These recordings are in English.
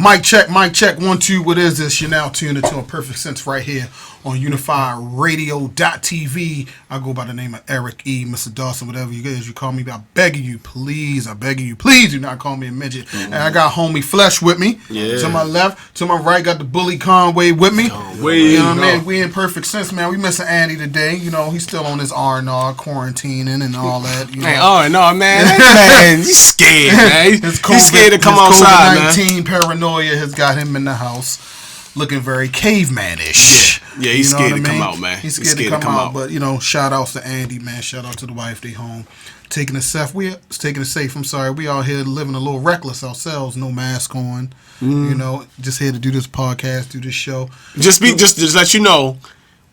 Mic check, 1, 2, what is this? You're now tuned into Imperfect Sense right here on UnifiedRadio.tv. I go by the name of Eric E, Mr. Dawson, whatever you guys you call me. I beg you, please do not call me a midget. Mm-hmm. And I got homie Flesh with me. Yeah. To my left, to my right, got the bully Conway with me. You know what I mean? We in Perfect Sense, man. We missing Andy today. You know, he's still on his R&R, quarantining and all that. You know? Hey, R&R, man. Man, he's scared, man. He's scared to come outside, man. COVID-19 paranoia has got him in the house looking very cavemanish. Yeah, he's scared to come out, man. He's scared to come out. But, you know, shout outs to Andy, man. Shout out to the wife. They home. Taking it safe. We out here living a little reckless ourselves. No mask on. You know, just here to do this podcast, do this show. Just let you know,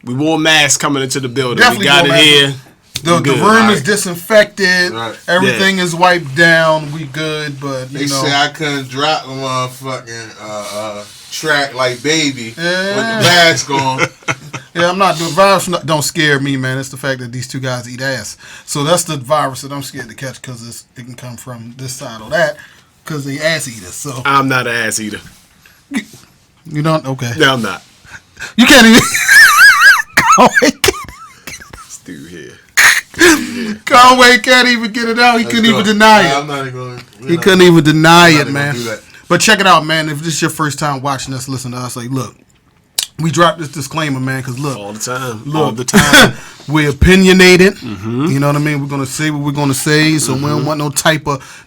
we wore masks coming into the building. Definitely we got it here. The room is disinfected. Right. Everything is wiped down. We good, but they say I couldn't drop a motherfucking track like baby with the mask on. Yeah, I'm not. The virus don't scare me, man. It's the fact that these two guys eat ass. So that's the virus that I'm scared to catch because it can come from this side or that because they ass eaters. So I'm not an ass eater. You don't? Okay. No, I'm not. You can't even. This dude here. Conway can't even get it out. He couldn't even deny it. I'm not even going. He couldn't even deny it, man. But check it out, man. If this is your first time watching us, listen to us. Like, look, we dropped this disclaimer, man, because look, all the time, we're opinionated. Mm-hmm. You know what I mean? We're gonna say what we're gonna say, so we don't want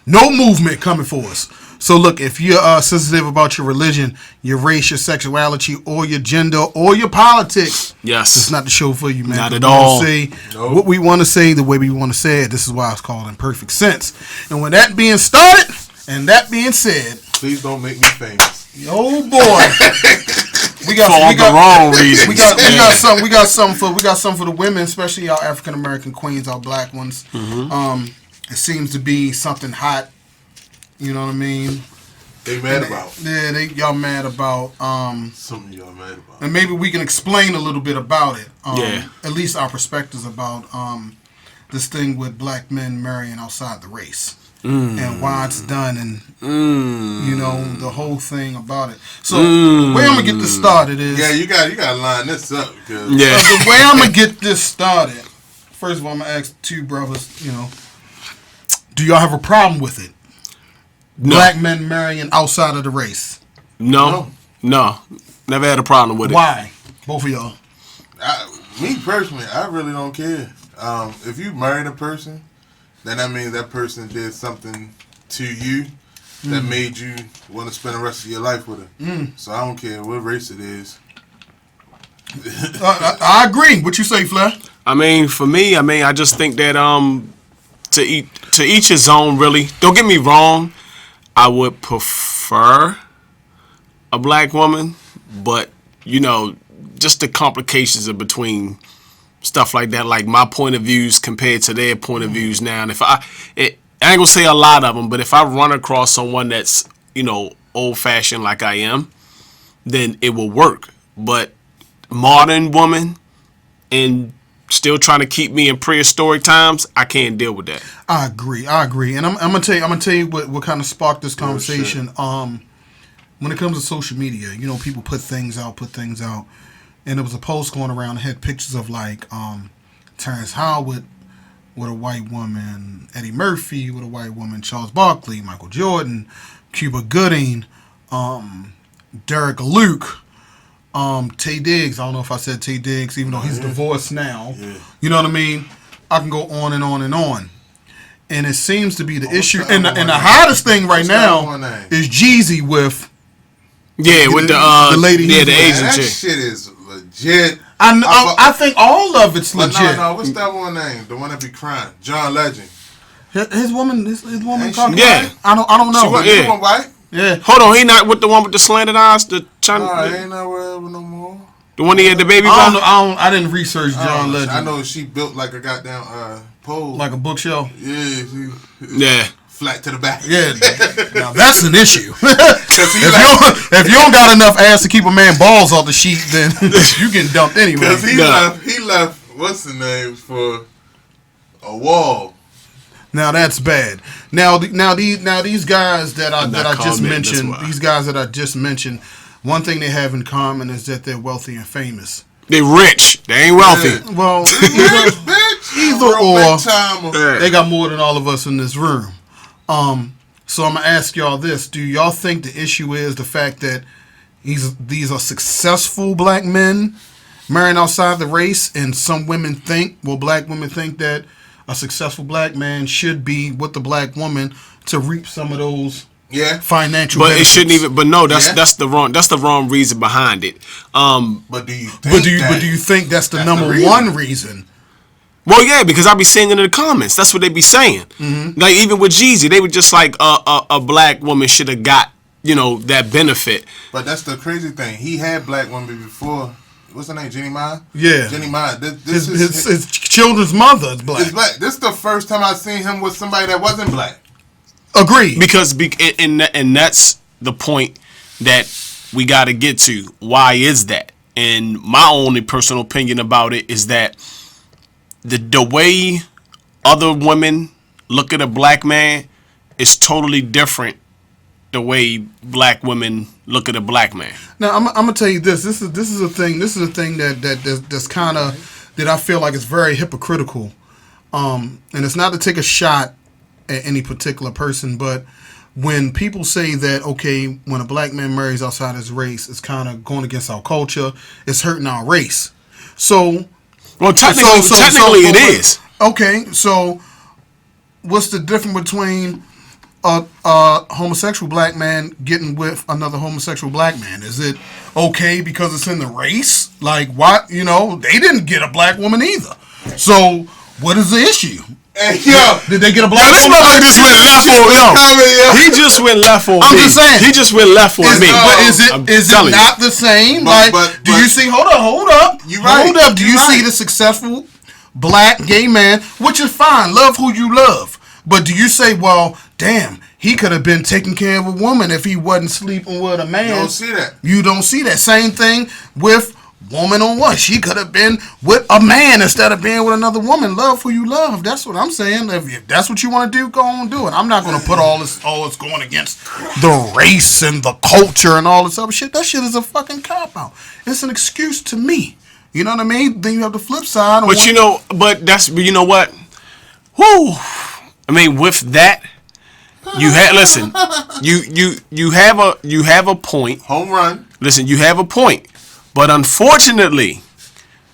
no movement coming for us. So look, if you're sensitive about your religion, your race, your sexuality, or your gender, or your politics, yes, it's not the show for you, man. Not at all. Say what we want to say the way we want to say it. This is why it's called Imperfect Sense. And with that being started, and that being said, please don't make me famous. Oh boy, we got the wrong reasons. We got something for the women, especially our African American queens, our black ones. Mm-hmm. It seems to be something hot. You know what I mean? They mad about. Yeah, y'all mad about. Something y'all mad about. And maybe we can explain a little bit about it. Yeah. At least our perspectives about this thing with black men marrying outside the race. And why it's done and, you know, the whole thing about it. So, the way I'm going to get this started is... Yeah, you got to line this up. The way I'm going to get this started, first of all, I'm going to ask two brothers, you know, do y'all have a problem with it? No. Black men marrying outside of the race? No. Never had a problem with it. Why? Both of y'all. Me personally, I really don't care. If you married a person, then that means that person did something to you that made you want to spend the rest of your life with her. So I don't care what race it is. I agree. What you say, Flair? I mean, for me, I just think that to each his own, really. Don't get me wrong. I would prefer a black woman, but, you know, just the complications of between stuff like that, like my point of views compared to their point of views now. And if I ain't gonna say a lot of them, but if I run across someone that's, you know, old-fashioned like I am, then it will work. But modern woman and still trying to keep me in prehistoric times, I can't deal with that. I agree. And I'm gonna tell you what kind of sparked this conversation. When it comes to social media, you know, people put things out, and there was a post going around that had pictures of like Terrence Howard with a white woman, Eddie Murphy with a white woman, Charles Barkley, Michael Jordan, Cuba Gooding, Derek Luke. Tay Diggs. I don't know if I said Tay Diggs, even though he's divorced now. Yeah. You know what I mean? I can go on and on and on. And it seems to be the issue. And the hottest thing right now is Jeezy with with the lady. Yeah, the Asian chick. That shit is legit. I think all of it's legit. No. What's that one name? The one that be crying. John Legend. His woman called yeah. I don't know. She one white? Yeah. Hold on, he not with the one with the slanted eyes? The China. He ain't nowhere no more. The one he had the baby. I didn't research John Legend. I know she built like a goddamn pole, like a bookshelf. Yeah. Yeah. flat to the back. Yeah, now that's an issue. If you don't got enough ass to keep a man balls off the sheet, then you getting dumped anyway. Because he left. What's the name for a wall? Now that's bad. Now these guys that I just mentioned, one thing they have in common is that they're wealthy and famous. They rich. They ain't wealthy. Yeah. Well, either or they got more than all of us in this room. So I'm gonna ask y'all this: do y'all think the issue is the fact that these are successful black men marrying outside the race, and some women think, black women think that a successful black man should be with the black woman to reap some of those financial benefits. It shouldn't even. But no, that's the wrong reason behind it. But do you think that's the number one reason? Well, yeah, because I be seeing it in the comments. That's what they be saying. Mm-hmm. Like even with Jeezy, they were just like a black woman should have got that benefit. But that's the crazy thing. He had black women before. What's her name? Jenny Maya? Yeah. Jenny Maya. His children's mother is black. It's black. This is the first time I've seen him with somebody that wasn't black. Agreed. Because and that's the point that we got to get to. Why is that? And my only personal opinion about it is that the way other women look at a black man is totally different the way black women look at a black man. Now I'm gonna tell you this. This is a thing. This is a thing that's kind of that I feel like is very hypocritical. And it's not to take a shot at any particular person, but when people say that, okay, when a black man marries outside his race, it's kind of going against our culture. It's hurting our race. So, well, technically it is. Okay, so what's the difference between a homosexual black man getting with another homosexual black man? Is it okay because it's in the race? Like, what? They didn't get a black woman either. So, what is the issue? Hey, did they get a black woman? This motherfucker just went left on He just went left on me. I'm just saying. He just went left on me. But is it not the same? Do you see? Hold up. Hold up. Do you see the successful black gay man, which is fine, love who you love, but do you say, well, damn, he could have been taking care of a woman if he wasn't sleeping with a man? You don't see that. You don't see that. Same thing with woman on what? She could have been with a man instead of being with another woman. Love who you love. That's what I'm saying. If that's what you want to do, go on and do it. I'm not going to put all this, it's going against the race and the culture and all this other shit. That shit is a fucking cop-out. It's an excuse to me. You know what I mean? Then you have the flip side. But that's, you know what? Whoo! I mean, with that, you have a point. Home run. Listen, you have a point. But unfortunately,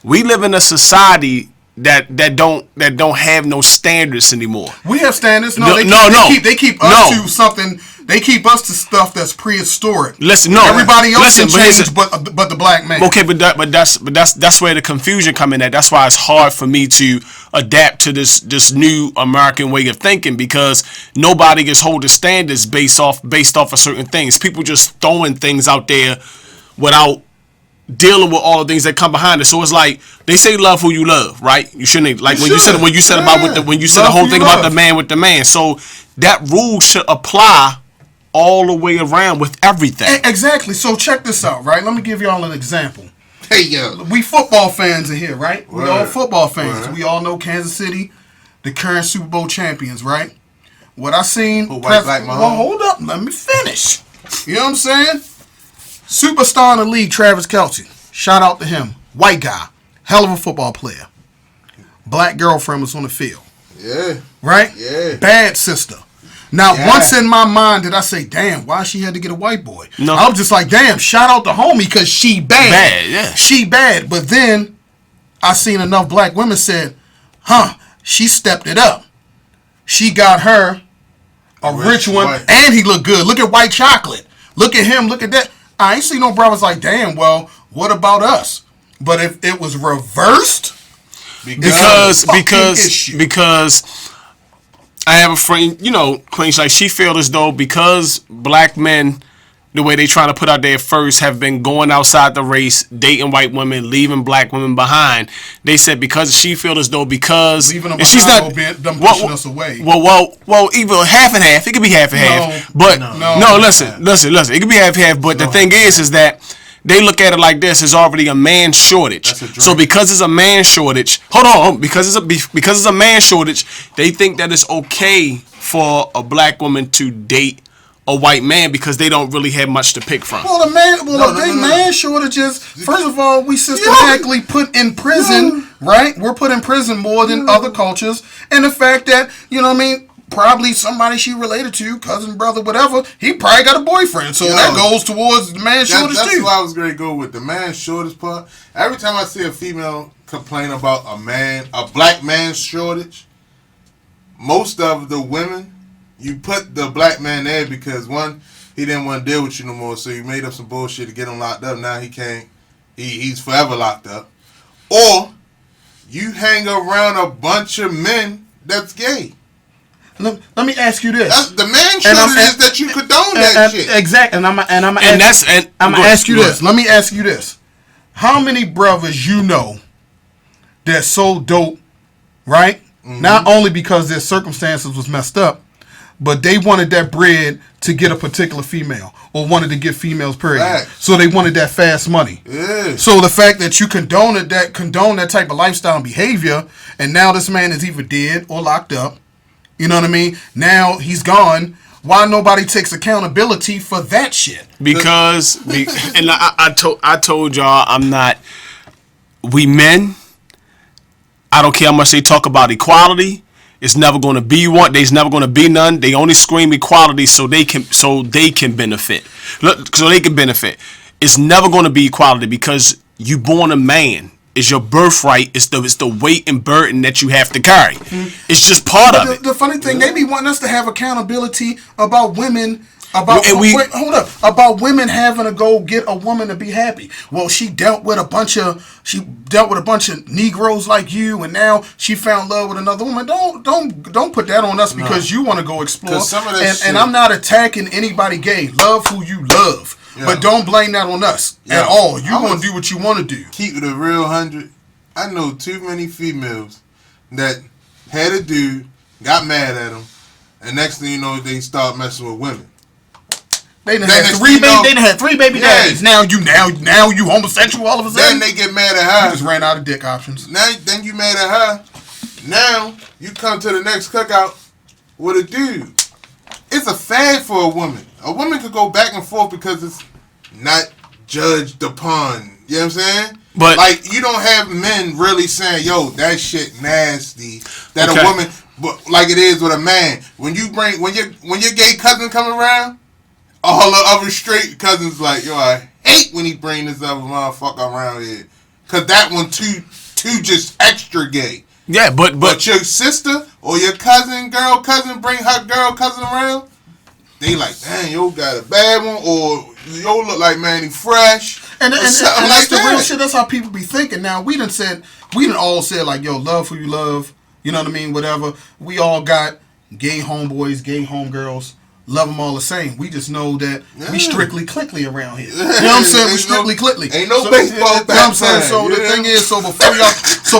we live in a society that don't have no standards anymore. We have standards. They keep us to something. They keep us to stuff that's prehistoric. Everybody else can change, but the black man. Okay, but that's where the confusion come in at. That's why it's hard for me to adapt to this new American way of thinking, because nobody is holding standards based off of certain things. People just throwing things out there without dealing with all the things that come behind it. So it's like they say love who you love, right? You shouldn't, like when you said the whole thing about the man with the man. So that rule should apply all the way around with everything. Exactly. So check this out, right? Let me give y'all an example. Hey, yo. We football fans in here, right? Word. We all football fans. Word. We all know Kansas City, the current Super Bowl champions, right? What I seen... hold up. Let me finish. You know what I'm saying? Superstar in the league, Travis Kelce. Shout out to him. White guy. Hell of a football player. Black girlfriend was on the field. Yeah. Right? Yeah. Bad sister. Now, once in my mind did I say, damn, why she had to get a white boy? No. I was just like, damn, shout out to homie because she bad. She bad. But then I seen enough black women said, she stepped it up. She got her a rich one, and he looked good. Look at White Chocolate. Look at him. Look at that. I ain't see no brothers like, damn, well, what about us? But if it was reversed, because I have a friend, Queen, like she feels as though because black men the way they trying to put out there first, have been going outside the race, dating white women, leaving black women behind. They said because she feel as though because leaving them and she's not them pushing us away. Well, even half and half. It could be half and half. But no, listen. It could be half and half. But the thing is that they look at it like this: it's already a man shortage. So because it's a man shortage, because it's a man shortage, they think that it's okay for a black woman to date a white man because they don't really have much to pick from. Well, man shortages. First of all, we systematically put in prison, right? We're put in prison more than other cultures, and the fact that probably somebody she related to, cousin, brother, whatever, he probably got a boyfriend, so that goes towards the man shortage too. That's why I was going to go with the man shortage part. Every time I see a female complain about a black man shortage, most of the women, you put the black man there because one, he didn't want to deal with you no more, so you made up some bullshit to get him locked up. Now he can't. He's forever locked up. Or you hang around a bunch of men that's gay. Let me ask you this. That's the man shortage is that you condone that shit. Exactly. I'm gonna ask you this. Let me ask you this. How many brothers you know that's so dope, right? Mm-hmm. Not only because their circumstances was messed up, but they wanted that bread to get a particular female or wanted to get females pregnant. Right. So they wanted that fast money. Yeah. So the fact that you condone that type of lifestyle and behavior, and now this man is either dead or locked up. You know what I mean? Now he's gone. Why nobody takes accountability for that shit? Because and I told y'all I'm not. We men. I don't care how much they talk about equality. It's never going to be one. There's never going to be none. They only scream equality so they can benefit. So they can benefit. It's never going to be equality because you born a man. It's your birthright. It's the weight and burden that you have to carry. Mm-hmm. It's just part of it. The funny thing, they be wanting us to have accountability about women. About women having to go get a woman to be happy. Well, she dealt with a bunch of Negroes like you, and now she found love with another woman. Don't put that on us because you want to go explore. And I'm not attacking anybody gay. Love who you love. Yeah. But don't blame that on us at all. You want to do what you want to do. Keep it a real 100. I know too many females that had a dude, got mad at him, and next thing you know, they start messing with women. They done had three baby daddies. Now you homosexual all of a sudden. Then they get mad at her. You just ran out of dick options. Then you mad at her. Now you come to the next cookout with a dude. It's a fad for a woman. A woman could go back and forth because it's not judged upon. You know what I'm saying? But like you don't have men really saying, "Yo, that shit nasty." That a woman, but like it is with a man. When your gay cousin come around, all the other straight cousins like, "Yo, I hate when he bring this other motherfucker around here," cause that one too just extra gay. Yeah, but your sister or your cousin bring her girl cousin around. They like, dang, yo got a bad one, or yo look like Manny Fresh, and that's like the real shit. That's how people be thinking. Now we done all said like, yo, love who you love. You know what I mean? Whatever. We all got gay homeboys, gay homegirls. Love them all the same. We just know that we strictly clickly around here. You know what I'm saying? We strictly clickly. Ain't no baseball bat. You know what I'm saying? So the thing is,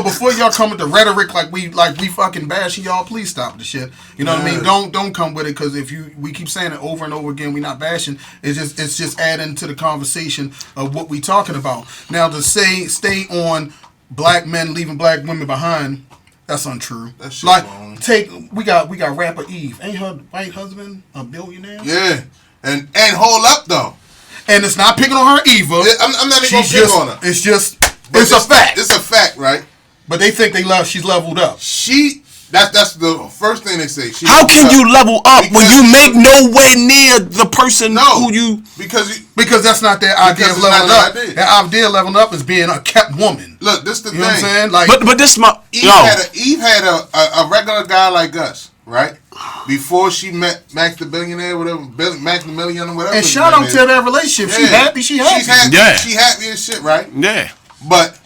before y'all come with the rhetoric like we fucking bashing y'all, please stop the shit. You know what I mean? Don't come with it because we keep saying it over and over again. We not bashing. It's just adding to the conversation of what we talking about. Now to stay on black men leaving black women behind. That's untrue. That's like we got rapper Eve. Ain't her white husband a billionaire? Yeah, and hold up though. And it's not picking on her either. I'm not even gonna pick on her. It's a fact. It's a fact, right? But they think she's leveled up. That's the first thing they say. How can you level up when you make nowhere near the person who you... Because that's not their idea of leveling up. Their idea of leveling up is being a kept woman. Look, this the thing. You know what I'm saying? Like, but this is my... Eve had a regular guy like us, right? Before she met Max the Billionaire, whatever, Max the Millionaire, whatever. And shout out to that relationship. Yeah. She happy. Yeah. She happy as shit, right? Yeah. But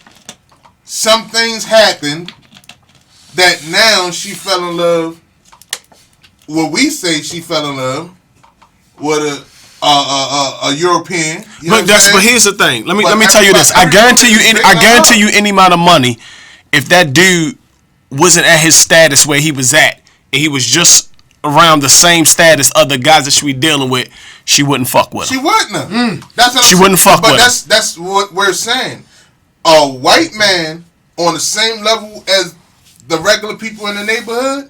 some things happened that now she fell in love. What we say she fell in love with a European. But here's the thing. Let me tell you this. I guarantee you any amount of money, if that dude wasn't at his status where he was at, and he was just around the same status of the guys that she be dealing with, she wouldn't fuck with him. She wouldn't have. That's what she wouldn't fuck with him. But that's what we're saying. A white man on the same level as the regular people in the neighborhood,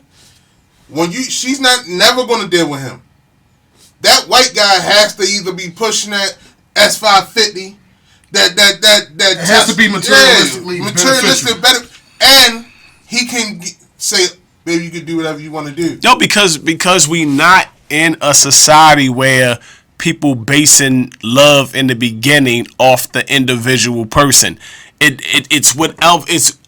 she's never going to deal with him. That white guy has to either be pushing that S550, that it has to be materialistic better, and he can say, "Baby, you can do whatever you want to do." No, because we not in a society where people basing love in the beginning off the individual person. It's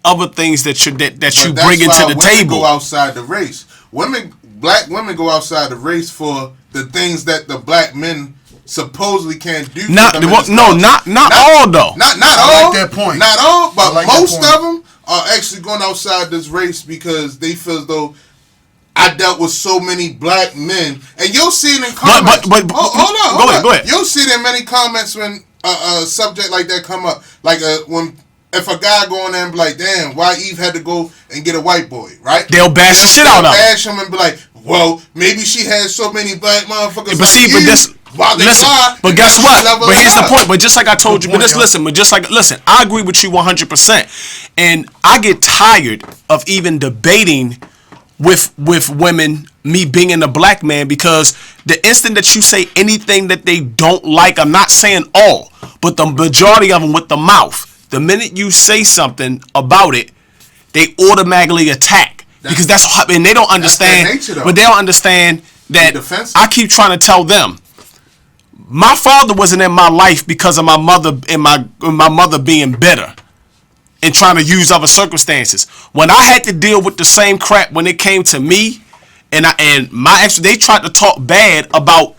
other things that you bring into the table. Go outside the race. Black women go outside the race for the things that the black men supposedly can't do. Not all though. Not all. I like that point. Not all, but most of them are actually going outside this race because they feel as though I dealt with so many black men, and you'll see it in comments. Hold on. Go ahead. You'll see it in many comments when a subject like that come up, like if a guy go in there and be like, "Damn, why Eve had to go and get a white boy?" Right? They'll bash the shit out of him. Bash him and be like, "Well, maybe she had so many black motherfuckers." But see, but guess what? But here's the point. But just like I told you, listen. I agree with you 100%, and I get tired of even debating with women, me being a black man, because the instant that you say anything that they don't like, I'm not saying all, but the majority of them with the mouth, the minute you say something about it, they automatically attack. Because that's how, and they don't understand, but they don't understand that I keep trying to tell them, my father wasn't in my life because of my mother and my mother being bitter and trying to use other circumstances. When I had to deal with the same crap when it came to me, and my ex, they tried to talk bad about,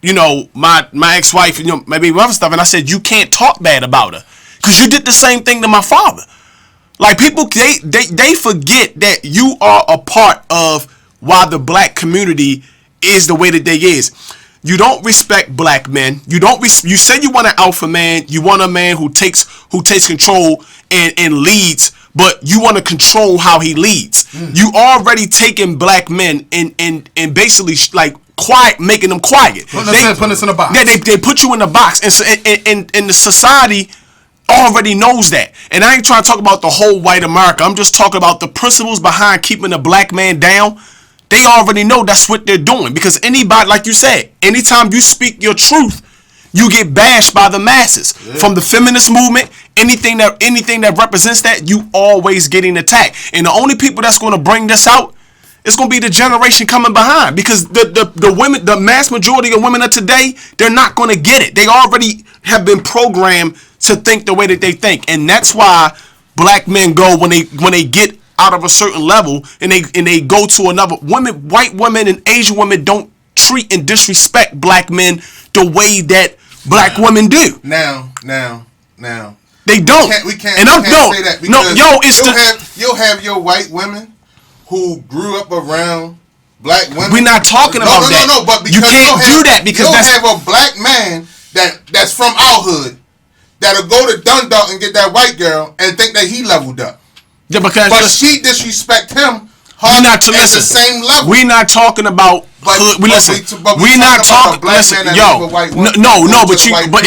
my ex-wife and maybe other stuff, and I said, you can't talk bad about her because you did the same thing to my father. Like, people, they forget that you are a part of why the black community is the way that they is. You don't respect black men. You say you want an alpha man. You want a man who takes control and leads, but you want to control how he leads. You already taking black men and basically like quiet, making them quiet. Putting us in a box. They put you in a box, and the society already knows that. And I ain't trying to talk about the whole white America. I'm just talking about the principles behind keeping the black man down. They already know that's what they're doing, because anybody, like you said, anytime you speak your truth, you get bashed by the masses. Yeah. From the feminist movement, anything that represents that, you always getting attacked. And the only people that's going to bring this out is going to be the generation coming behind, because the women, the mass majority of women of today, they're not going to get it. They already have been programmed to think the way that they think, and that's why black men go when they get out of a certain level and they go to another. White women and Asian women don't treat and disrespect black men the way that black women do. Now they don't. We can't say that, because you'll have your white women who grew up around black women. We're not talking about that. No, but because you can't do that, because you'll have a black man that's from our hood that'll go to Dundalk and get that white girl and think that he leveled up. Yeah, but she disrespect him. We not to at listen. The same level. We not talking about. We not talking. Listen, yo, but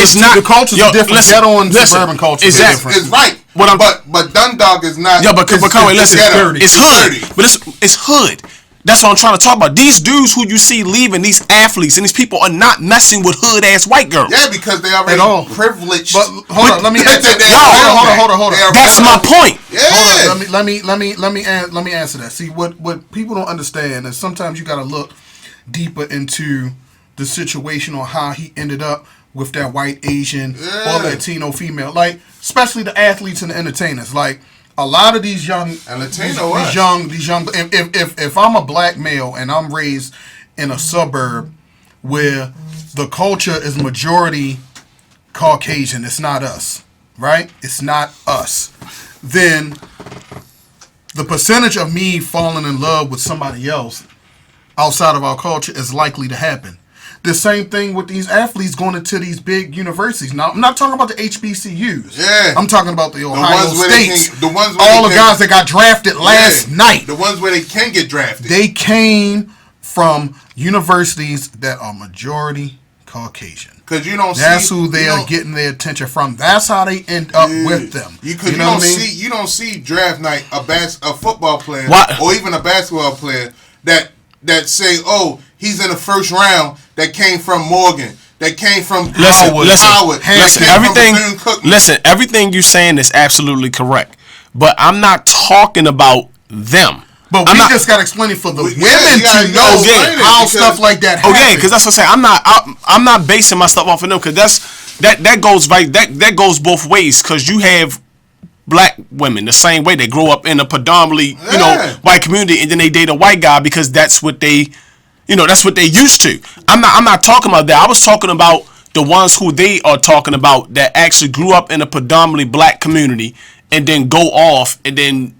it's not. The culture's different. Ghetto and suburban culture. Exactly, it's right. But Dundalk is not. Yeah, but listen, it's hood. But it's hood. That's what I'm trying to talk about. These dudes who you see leaving, these athletes and these people are not messing with hood ass white girls. Yeah, because they already privileged. But hold on, let me answer that. Hold on. That's my point. Yeah. Hold on, let me answer that. See, what people don't understand is sometimes you got to look deeper into the situation on how he ended up with that white, Asian, or Latino female, like especially the athletes and the entertainers, like. A lot of these young, if I'm a black male and I'm raised in a suburb where the culture is majority Caucasian, it's not us, right? It's not us. Then the percentage of me falling in love with somebody else outside of our culture is likely to happen. The same thing with these athletes going into these big universities. Now, I'm not talking about the HBCUs. Yeah. I'm talking about the Ohio States. The ones all the guys that got drafted last night. The ones where they can get drafted. They came from universities that are majority Caucasian. Because you don't That's see, who they are getting their attention from. That's how they end up with them. You don't see draft night a football player or even a basketball player that say, oh, he's in the first round that came from Morgan, that came from Howard. Listen, everything you're saying is absolutely correct. But I'm not talking about them. But we just got to explain it for the women to know how stuff like that happens. Okay, because that's what I'm saying. I'm not basing my stuff off of them because that goes both ways. Because you have black women the same way. They grow up in a predominantly white community and then they date a white guy because that's what they used to. I'm not talking about that. I was talking about the ones who they are talking about that actually grew up in a predominantly black community and then go off and then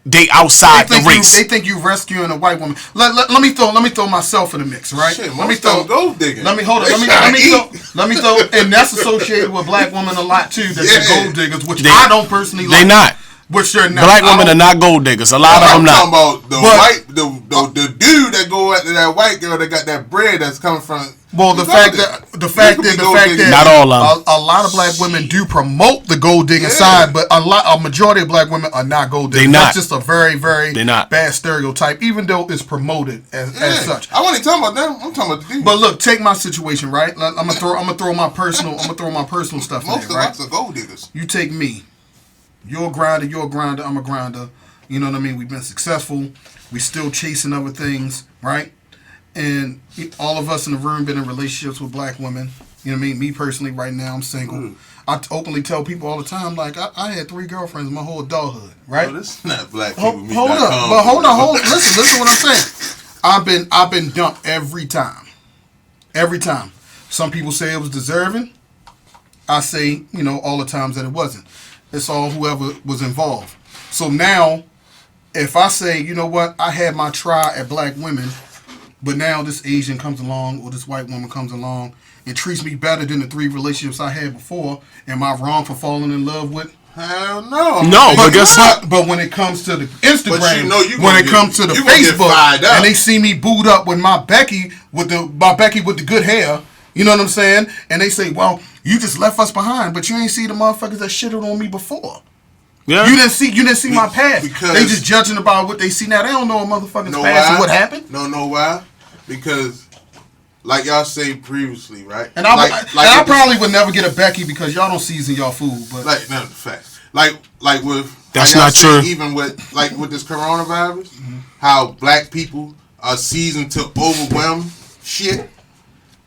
date outside the race. They think you rescuing a white woman. Let me throw myself in the mix, right? Shit, let me throw gold digging. Let me throw, and that's associated with black women a lot too. That they're gold diggers, which I don't personally like. They not. Which they're not. Black women are not gold diggers. A lot of them not. I'm talking about the dude that go after that white girl that got that bread that's coming from. Well, the fact that not all of them. A lot of black women do promote the gold digging side, but a majority of black women are not gold diggers. That's just a very, very bad stereotype, even though it's promoted as such. I wasn't talking about them. I'm talking about the dude. But look, take my situation, right? I'm gonna throw my personal stuff in there, right? Most of us are gold diggers. You take me. You're a grinder, I'm a grinder. You know what I mean? We've been successful. We still chasing other things, right? And all of us in the room been in relationships with black women. You know what I mean? Me personally, right now, I'm single. I openly tell people all the time, like, I had 3 girlfriends my whole adulthood, right? No, this is not black people. Hold on. Listen what I'm saying. I've been dumped every time. Every time. Some people say it was deserving. I say, all the times that it wasn't. It's all whoever was involved. So now, if I say, you know what, I had my try at black women, but now this Asian comes along or this white woman comes along and treats me better than the 3 relationships I had before, am I wrong for falling in love with? Hell no. No, but guess what? But when it comes to the Instagram, when it comes to the Facebook, and they see me booed up with my Becky with the good hair, you know what I'm saying? And they say, well, you just left us behind, but you ain't see the motherfuckers that shitted on me before. Yeah. You didn't see my past. Because they just judging about what they see now. They don't know a motherfucker's past and what happened. Know why? Because, like y'all say previously, right? And I probably would never get a Becky because y'all don't season y'all food. But facts. Like with that's not true. Even with this coronavirus, how black people are seasoned to overwhelm shit.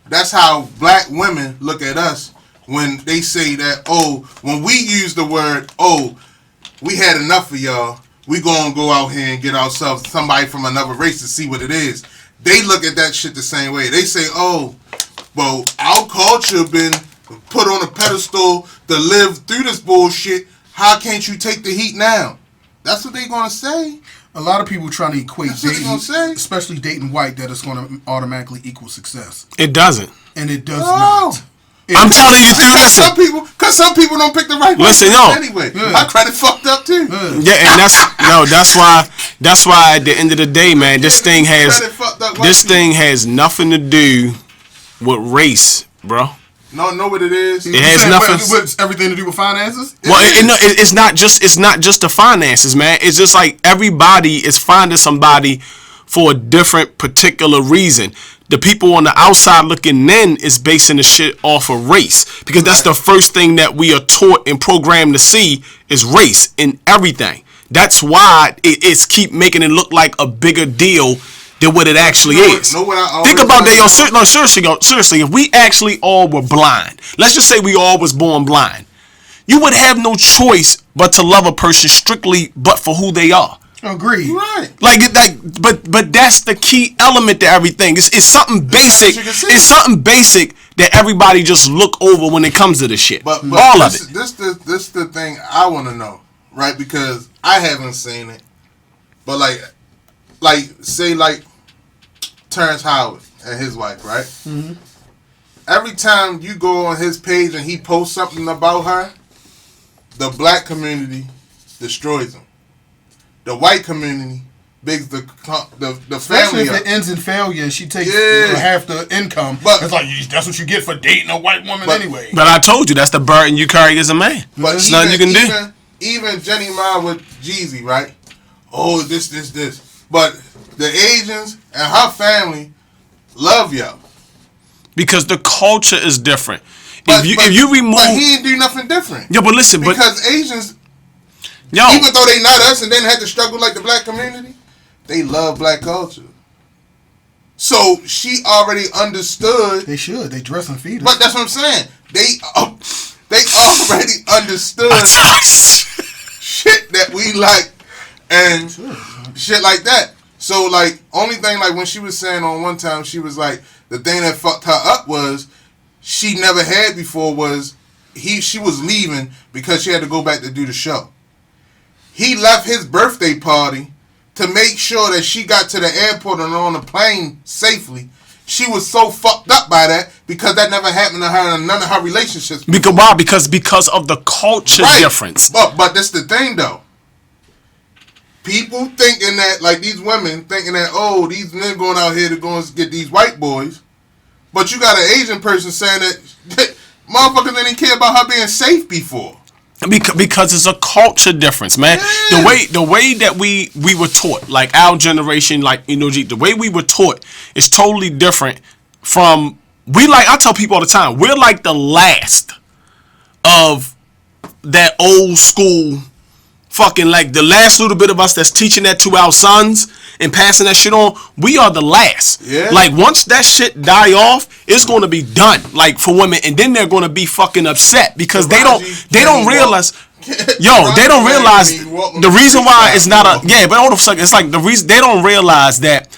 That's how black women look at us when they say that, when we use the word, we had enough of y'all, we gonna go out here and get ourselves somebody from another race to see what it is. They look at that shit the same way. They say, well, our culture been put on a pedestal to live through this bullshit. How can't you take the heat now? That's what they gonna say. A lot of people trying to equate dating, especially dating white, that it's going to automatically equal success. It doesn't. And it does not. I'm telling you, dude. Listen, because some people don't pick the right one. Listen, no. Anyway, my credit fucked up too. Yeah, and that's why at the end of the day, man, this thing has nothing to do with race, bro. No, know what it is. It has nothing. What's everything to do with finances? It's not just the finances, man. It's just like everybody is finding somebody for a different particular reason. The people on the outside looking in is basing the shit off of race because that's the first thing that we are taught and programmed to see is race in everything. That's why it's keep making it look like a bigger deal than what it actually is. Think about that, seriously, if we actually all were blind, let's just say we all was born blind, you would have no choice but to love a person strictly but for who they are. Agreed. Right. But that's the key element to everything. It's something basic. It's something basic that everybody just look over when it comes to this shit. But all of it. This the thing I want to know, right? Because I haven't seen it. But say Terrence Howard. and his wife, right? Mm-hmm. Every time you go on his page and he posts something about her, the black community destroys him. The white community bigs the family. Especially if up. it ends in failure and she takes half the income. But it's like, that's what you get for dating a white woman anyway. But I told you, that's the burden you carry as a man. But there's nothing you can do. Even Jenny Ma with Jeezy, right? Oh, this. But the Asians and her family love y'all. Because the culture is different. If you remove... But he didn't do nothing different. Yeah, but listen... Because Asians, even though they not us and didn't have to struggle like the black community, they love black culture. So she already understood... They should. They dress and feed us. But that's what I'm saying. They already understood shit that we like and shit like that. So, like, only thing, like, when she was saying on one time, she was like, the thing that fucked her up was she never had before was she was leaving because she had to go back to do the show. He left his birthday party to make sure that she got to the airport and on the plane safely. She was so fucked up by that because that never happened to her in none of her relationships before. Because why? Because of the culture difference. But that's the thing, though. People thinking that, like these women thinking that, oh, these men going out here to go and get these white boys. But you got an Asian person saying that motherfuckers didn't care about her being safe before. Because it's a culture difference, man. Yeah. The way that we were taught, like our generation, like, you know, the way we were taught is totally different from... I tell people all the time, we're like the last of that old school... fucking like the last little bit of us that's teaching that to our sons and passing that shit on. We are the last. Yeah. Like once that shit die off, it's going to be done. Like for women, and then they're going to be fucking upset because they don't realize. They don't realize the reason why it's not a but all of a sudden it's like the reason they don't realize that,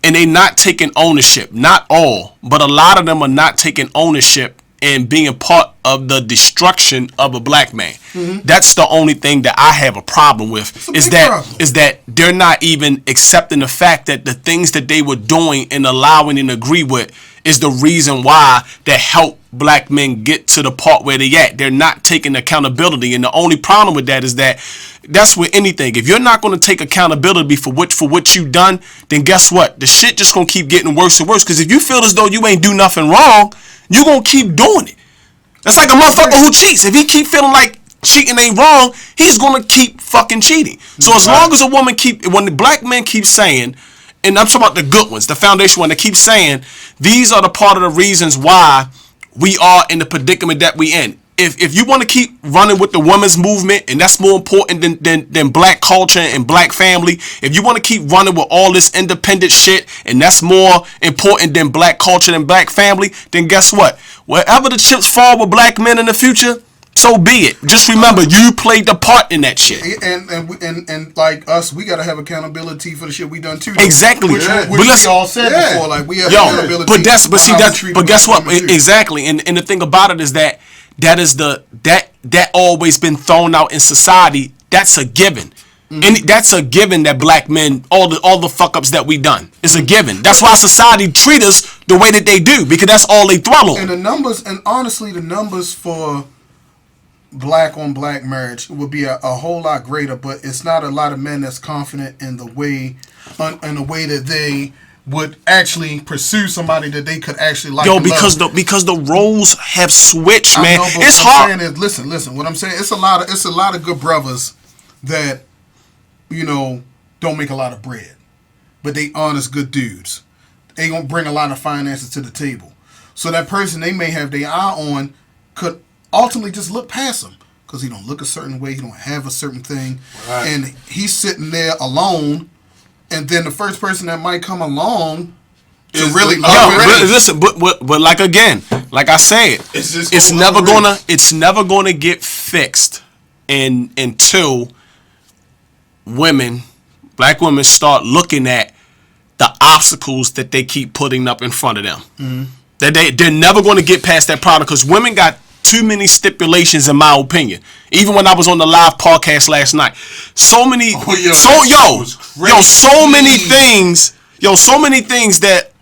and they not taking ownership. Not all, but a lot of them are not taking ownership and being part of the destruction of a black man. Mm-hmm. That's the only thing that I have a problem with is that they're not even accepting the fact that the things that they were doing and allowing and agree with is the reason why that helped black men get to the part where they at. They're not taking accountability, and the only problem with that is that that's with anything. If you're not going to take accountability for what you done, then guess what? The shit just going to keep getting worse and worse, because if you feel as though you ain't do nothing wrong, you gonna keep doing it. That's like a motherfucker who cheats. If he keep feeling like cheating ain't wrong, he's gonna keep fucking cheating. So as long as a woman when the black men keep saying, and I'm talking about the good ones, the foundation one, that keep saying, these are the part of the reasons why we are in the predicament that we in. If you want to keep running with the women's movement, and that's more important than black culture and black family, if you want to keep running with all this independent shit, and that's more important than black culture and black family, then guess what? Wherever the chips fall with black men in the future, so be it. Just remember, you played the part in that shit. And like us, we gotta have accountability for the shit we done too. Exactly. Which we all said before, like we have accountability. But guess what? Exactly. And the thing about it is that that always been thrown out in society. That's a given. Mm-hmm. And that's a given that black men, all the fuck ups that we done, is a given. That's why society treat us the way that they do, because that's all they throw on. And the numbers, and honestly, the numbers for black on black marriage would be a whole lot greater, but it's not a lot of men that's confident in the way that they would actually pursue somebody that they could actually like. Yo, because the roles have switched, man. It's hard. I'm saying is, listen. What I'm saying, it's a lot of good brothers that, you know, don't make a lot of bread, but they honest good dudes. They gonna bring a lot of finances to the table. So that person they may have their eye on could ultimately just look past him because he don't look a certain way, he don't have a certain thing, right. And he's sitting there alone. And then the first person that might come along to really listen, but like again, like I said, it's never gonna get fixed until black women start looking at the obstacles that they keep putting up in front of them. Mm-hmm. That they're never gonna get past that problem, because women got too many stipulations, in my opinion. Even when I was on the live podcast last night, so many things that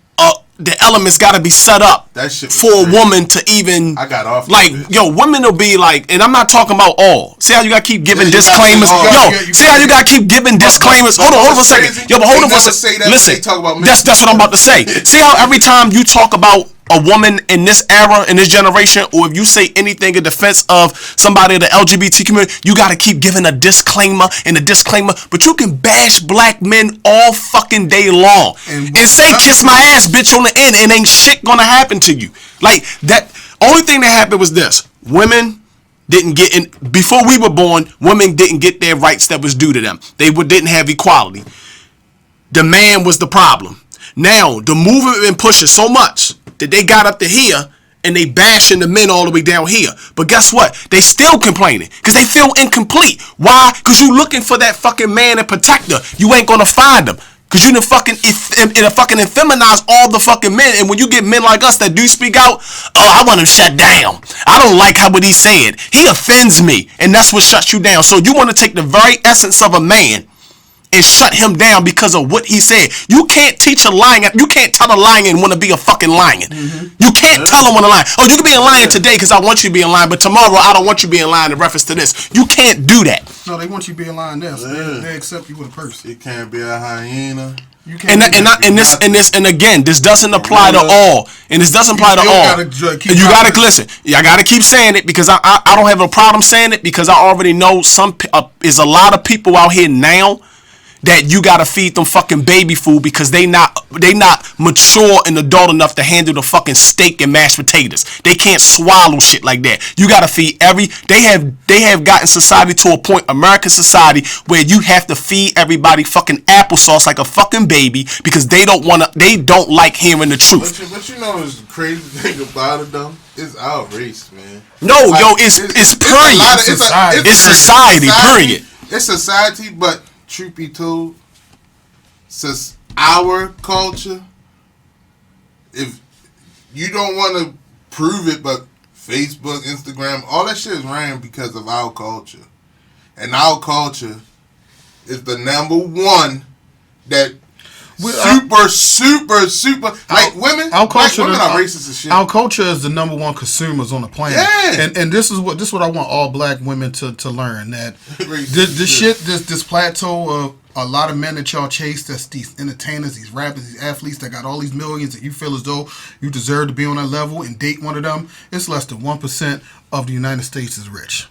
the elements got to be set up That shit was for a crazy. woman to even. I got off Like, that bitch. yo, women will be like, and I'm not talking about all. See how you got to keep giving Yeah, you gotta disclaimers? say all. Yo, see how you got to keep giving disclaimers? Hold on a second. Yo, but hold on for a second. Listen, talk about men. that's what I'm about to say. See how every time you talk about a woman in this era, in this generation, or if you say anything in defense of somebody in the LGBT community, you got to keep giving a disclaimer and a disclaimer. But you can bash black men all fucking day long and say kiss my ass bitch on the end and ain't shit gonna happen to you. Like that. Only thing that happened was this: women didn't get in before we were born. Women didn't get their rights that was due to them. They didn't have equality. The man was the problem. Now the movement been pushing so much that they got up to here and they bashing the men all the way down here. But guess what? They still complaining because they feel incomplete. Why? Because you looking for that fucking man and protector. You ain't gonna find him. Because you done fucking effeminize all the fucking men. And when you get men like us that do speak out, oh, I want him shut down. I don't like what he said. He offends me. And that's what shuts you down. So you want to take the very essence of a man and shut him down because of what he said. You can't teach a lion. You can't tell a lion when to be a fucking lion. Mm-hmm. You can't tell him when to lie. Oh, you can be a lion today because I want you to be a lion, but tomorrow I don't want you to be a lion in reference to this. You can't do that. No, they want you to be a lion now, so they accept you with a person. It can't be a hyena. You can't And again, this doesn't apply to all. And this doesn't apply to all. You gotta listen. I gotta keep saying it because I don't have a problem saying it because I already know is a lot of people out here now that you gotta feed them fucking baby food because they not mature and adult enough to handle the fucking steak and mashed potatoes. They can't swallow shit like that. You gotta feed they have gotten society to a point, American society, where you have to feed everybody fucking applesauce like a fucking baby because they don't like hearing the truth. But you know what's the crazy thing about it though? It's our race, man. No, like, yo, it's period. It's society, period. It's society, but truth be told, since our culture, if you don't want to prove it, but Facebook, Instagram, all that shit is ran because of our culture. And our culture is the number one that super like women. Our culture, like women are racist as shit. Our culture is the number one consumers on the planet. Yeah. And this is what I want all black women to learn, that this plateau of a lot of men that y'all chase, that's these entertainers, these rappers, these athletes that got all these millions, that you feel as though you deserve to be on that level and date one of them. It's less than 1% of the United States is rich.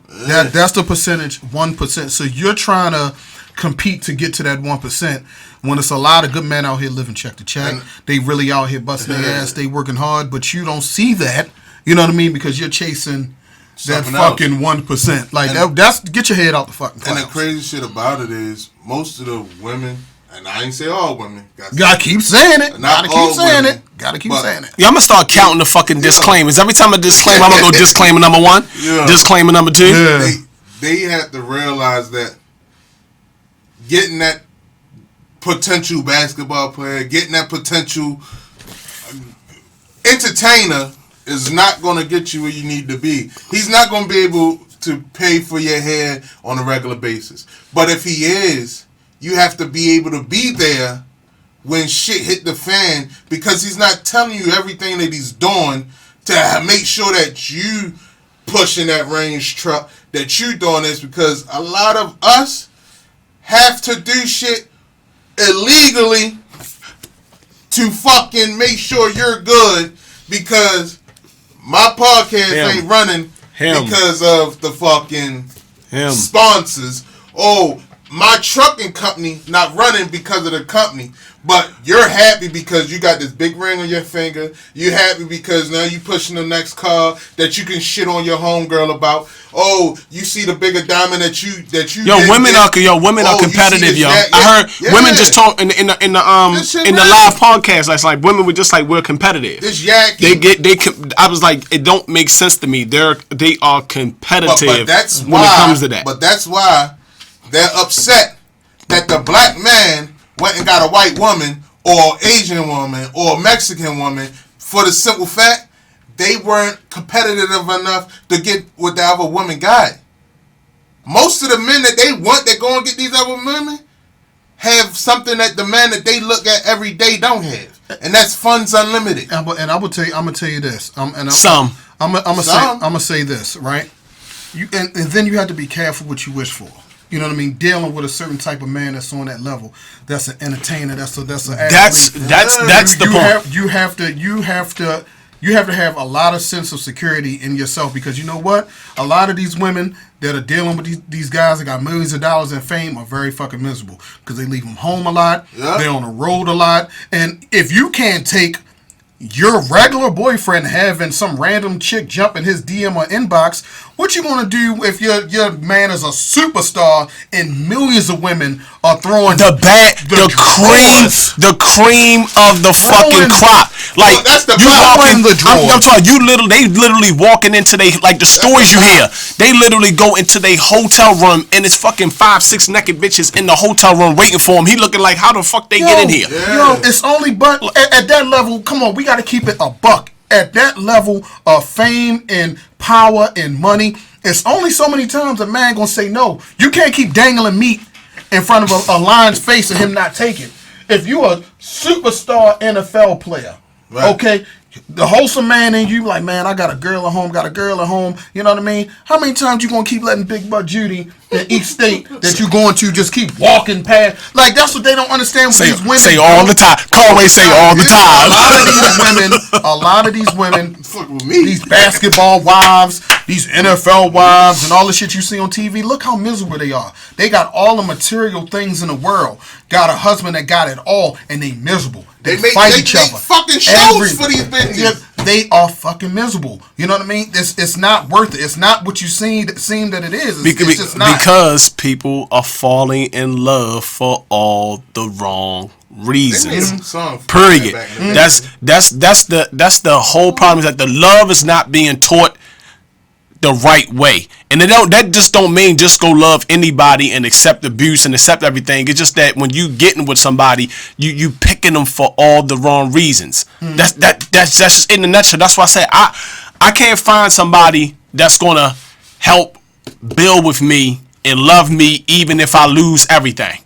That's the percentage, 1%. So you're trying to compete to get to that 1%. When it's a lot of good men out here living check to check, they really out here busting their ass, they working hard, but you don't see that. You know what I mean? Because you're chasing that fucking 1%. Like that's get your head out the fucking clouds. And the crazy shit about it is most of the women, and I ain't say all women. Gotta keep saying it. Gotta keep saying it. Yeah, I'm gonna start counting the fucking disclaimers. Every time I disclaim, I'm gonna go disclaimer number 1, disclaimer number 2. Yeah. They have to realize that getting that potential basketball player, getting that potential entertainer is not going to get you where you need to be. He's not going to be able to pay for your hair on a regular basis. But if he is, you have to be able to be there when shit hit the fan, because he's not telling you everything that he's doing to make sure that you pushing that range truck, that you doing this, because a lot of us have to do shit illegally to fucking make sure you're good, because my podcast ain't running because of the fucking sponsors. Oh, my trucking company not running because of the company. But you're happy because you got this big ring on your finger. You're happy because now you pushing the next car that you can shit on your homegirl about. Oh, you see the bigger diamond that you. Women are competitive, yo. I heard women just talk in the live podcast. That's like women were just like, we're competitive. This yak. I was like, it don't make sense to me. They are competitive. But that's when it comes to that. But that's why they're upset that the black man went and got a white woman or Asian woman or Mexican woman, for the simple fact they weren't competitive enough to get what the other woman got. Most of the men that they want that go and get these other women have something that the man that they look at every day don't have. And that's funds unlimited. And I will tell you, I'm gonna tell you this. I'm gonna say this, right? And then you have to be careful what you wish for. You know what I mean? Dealing with a certain type of man that's on that level, that's an entertainer, that's an athlete. That's the point. You have to have a lot of sense of security in yourself, because you know what? A lot of these women that are dealing with these guys that got millions of dollars in fame are very fucking miserable, because they leave them home a lot. Yeah. They're on the road a lot. And if you can't take your regular boyfriend having some random chick jump in his DM or inbox, what you gonna do if your man is a superstar and millions of women are throwing the cream of the fucking crop? Like, that's the I'm talking. They literally walking into the stories you hear. They literally go into their hotel room and it's fucking 5-6 naked bitches in the hotel room waiting for him. He looking like, how the fuck they get in here? Yeah. It's only at that level. Come on, we got to keep it a buck. At that level of fame and power and money, it's only so many times a man gonna say no. You can't keep dangling meat in front of a lion's face and him not take it. If you a superstar NFL player, right, okay, the wholesome man in you, like, man, I got a girl at home, you know what I mean? How many times you gonna keep letting Big Butt Judy in each state that you going to just keep walking past? Like, that's what they don't understand with these women. Say all the time. Conway say all the time. A lot of these women, these basketball wives, these NFL wives, and all the shit you see on TV, look how miserable they are. They got all the material things in the world, got a husband that got it all, and they miserable. They fight each other. Fucking shows for these bitches. They are fucking miserable. You know what I mean? It's not worth it. It's not what you seem that it is. It's just not. Because people are falling in love for all the wrong reasons. Period. That's the whole problem, is that the love is not being taught the right way. And that just don't mean just go love anybody and accept abuse and accept everything. It's just that when you getting with somebody, you picking them for all the wrong reasons. That's just in the nutshell. That's why I say I can't find somebody that's gonna help build with me and love me even if I lose everything.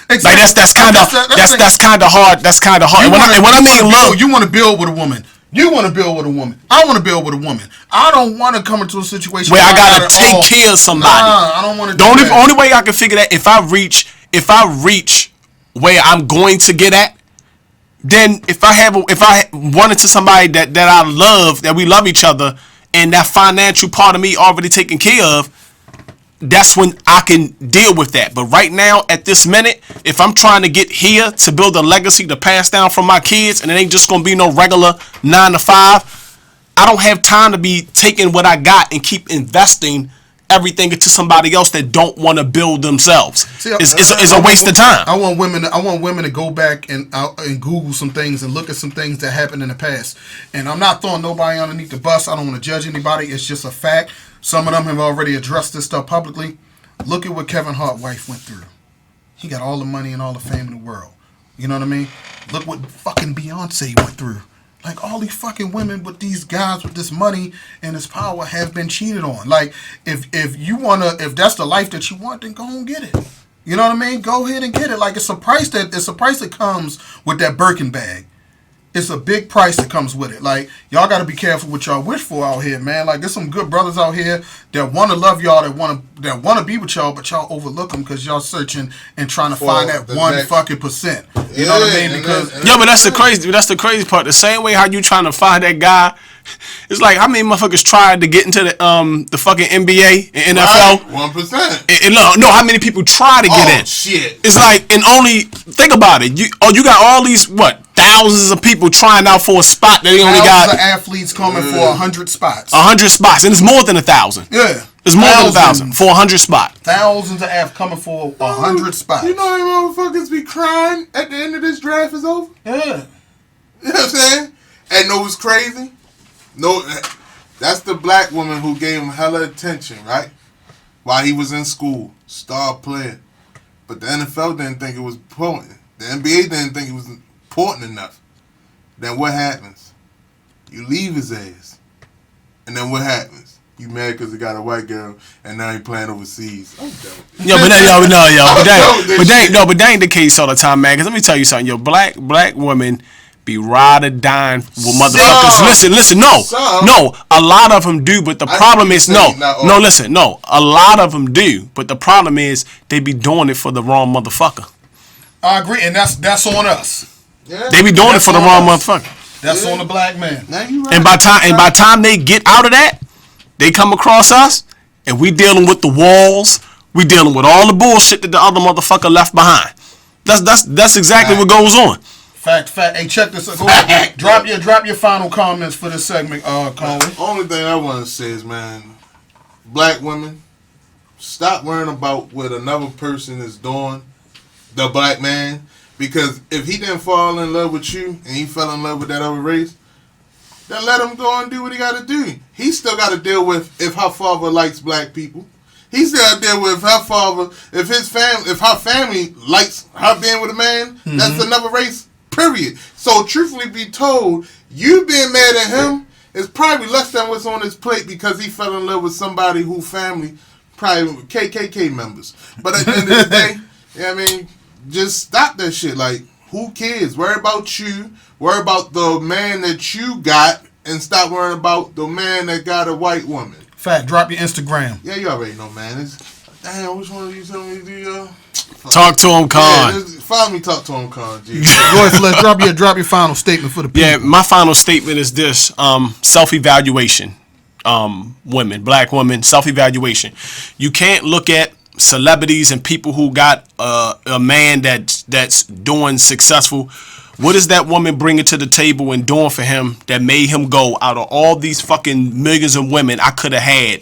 Exactly. Like that's kind of hard. That's kind of hard. When I mean love, you want to build with a woman. You want to build with a woman. I want to build with a woman. I don't want to come into a situation where I gotta take care of somebody. I don't want to. The only way I can figure that, if I reach where I'm going to get at, then if I run into somebody that I love, that we love each other, and that financial part of me already taken care of, that's when I can deal with that. But right now, at this minute, if I'm trying to get here to build a legacy to pass down from my kids, and it ain't just gonna be no regular 9 to 5, I don't have time to be taking what I got and keep investing everything into somebody else that don't want to build themselves. See, it's a waste of time. I want women to go back and Google some things and look at some things that happened in the past. And I'm not throwing nobody underneath the bus. I don't want to judge anybody. It's just a fact. Some of them have already addressed this stuff publicly. Look at what Kevin Hart's wife went through. He got all the money and all the fame in the world. You know what I mean? Look what fucking Beyonce went through. Like, all these fucking women with these guys with this money and this power have been cheated on. Like, if that's the life that you want, then go and get it. You know what I mean? Go ahead and get it. Like, it's a price that comes with that Birkin bag. It's a big price that comes with it. Like, y'all got to be careful what y'all wish for out here, man. Like, there's some good brothers out here that want to love y'all, that want to be with y'all, but y'all overlook them because y'all searching and trying to find that fucking percent. You know what I mean? But that's the crazy part. The same way how you trying to find that guy. It's like, how many motherfuckers tried to get into the fucking NBA and NFL? 1%. And no, how many people try to get in? Shit. It's like, and only think about it. You got all these thousands of people trying out for a spot that they only got. Thousands of athletes coming for 100 spots. 100 spots, and it's more than 1,000. Yeah. It's more than 1,000 for 100 spots. Thousands of athletes coming for 100 spots. You know how motherfuckers be crying at the end of this draft is over? Yeah. You know what I'm saying? And know what's crazy? No, that's the black woman who gave him hella attention, right? While he was in school, star player. But the NFL didn't think it was important. The NBA didn't think it was important enough. Then what happens? You leave his ass. And then what happens? You mad because he got a white girl and now he playing overseas. I'm done. But that ain't the case all the time, man. Because let me tell you something. Black women be ride or dying with motherfuckers. Listen, no. A lot of them do, but the problem is no. Listen, no. A lot of them do, but the problem is they be doing it for the wrong motherfucker. I agree, and that's on us. Yeah. They be doing it for the wrong motherfucker. That's on the black man. Now you right. And by time they get out of that, they come across us, and we dealing with the walls. We dealing with all the bullshit that the other motherfucker left behind. That's exactly what goes on. Fact. Hey, check this out. Go ahead. Drop your final comments for this segment, Conway. Only thing I want to say is, man, black women, stop worrying about what another person is doing, the black man, because if he didn't fall in love with you and he fell in love with that other race, then let him go and do what he got to do. He still got to deal with if her father likes black people. He still got to deal with her father, if her family likes her being with a man, that's another race, period. So truthfully be told, you being mad at him is probably less than what's on his plate because he fell in love with somebody who family, probably KKK members. But at the end of the day, I mean, just stop that shit. Like, who cares? Worry about you. Worry about the man that you got and stop worrying about the man that got a white woman. Fact. Drop your Instagram. Yeah, you already know, man. Damn, which one of you telling me to do? Talk to him, Con. Yeah, follow me, talk to him, Con. Go ahead, Flex. Drop your final statement for the people. Yeah, my final statement is this: self-evaluation. Women, black women, self-evaluation. You can't look at celebrities and people who got a man that's doing successful. What is that woman bringing to the table and doing for him that made him go, out of all these fucking millions of women I could have had,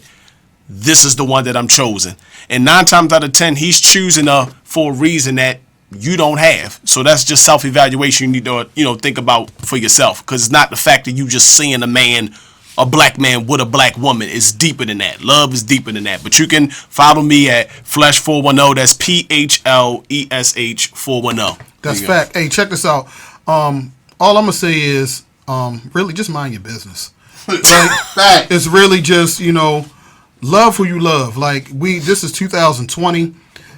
this is the one that I'm choosing? And 9 times out of 10, he's choosing her for a reason that you don't have. So that's just self-evaluation you need to think about for yourself, because it's not the fact that you just seeing a black man with a black woman. Is deeper than that. Love is deeper than that. But you can follow me at Flesh410. That's PHLESH 410. That's fact. Hey, check this out. All I'm gonna say is, really just mind your business. Like, it's really just, love who you love. Like, this is 2020.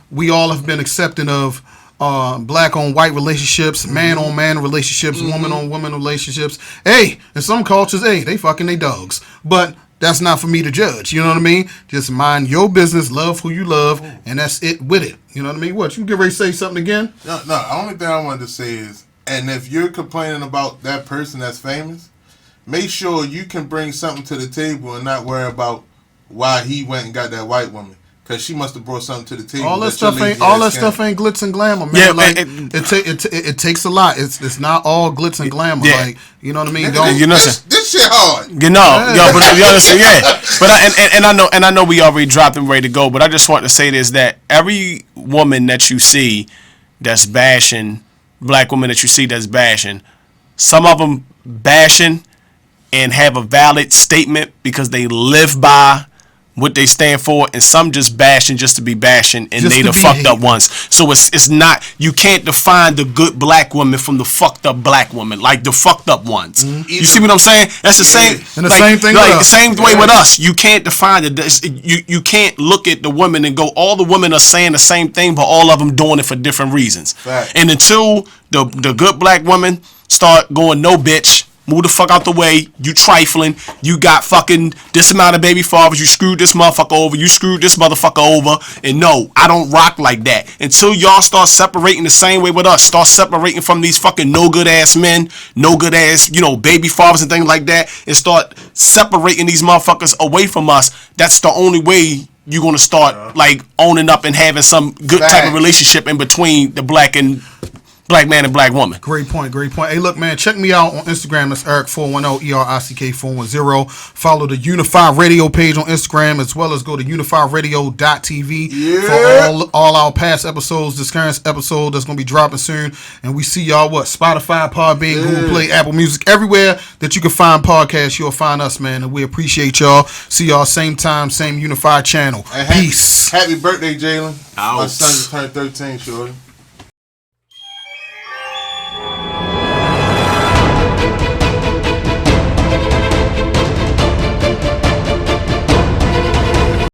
We all have been accepting of black on white relationships, man on man relationships, woman on woman relationships. Hey, in some cultures, they fucking they dogs. But that's not for me to judge. You know what I mean? Just mind your business, love who you love, and that's it with it. You know what I mean? What, you get ready to say something again? No, the only thing I wanted to say is, and if you're complaining about that person that's famous, make sure you can bring something to the table and not worry about why he went and got that white woman. Because she must have brought something to the table. All that stuff ain't glitz and glamour, man. Yeah, like, it takes a lot. It's not all glitz and glamour. Yeah. Like, you know what I mean? This shit hard. But I know we already dropped and ready to go. But I just want to say this: that every woman that you see that's bashing, black woman that you see that's bashing, some of them bashing and have a valid statement because they live by what they stand for, and some just bashing just to be bashing, and they the fucked up ones. So it's not, you can't define the good black woman from the fucked up black woman, like the fucked up ones. Mm-hmm. You see what I'm saying? That's the same. And the same thing. Like the same way with us. You can't define it. You can't look at the women and go, all the women are saying the same thing, but all of them doing it for different reasons. Right. And until the good black women start going, no bitch, move the fuck out the way, you trifling, you got fucking this amount of baby fathers, you screwed this motherfucker over, you screwed this motherfucker over, and no, I don't rock like that. Until y'all start separating the same way with us, start separating from these fucking no good ass men, no good ass, baby fathers and things like that, and start separating these motherfuckers away from us, that's the only way you're gonna start like owning up and having some good type of relationship in between the black man and black woman. Great point. Hey, look, man, check me out on Instagram. That's Eric410, ERICK410. Follow the Unified Radio page on Instagram, as well as go to unifiedradio.tv for all our past episodes. This current episode that's going to be dropping soon. And we see y'all, Spotify, Podbean, Google Play, Apple Music, everywhere that you can find podcasts, you'll find us, man. And we appreciate y'all. See y'all same time, same Unified channel. Peace. Happy birthday, Jalen. My son just turned 13, shorty.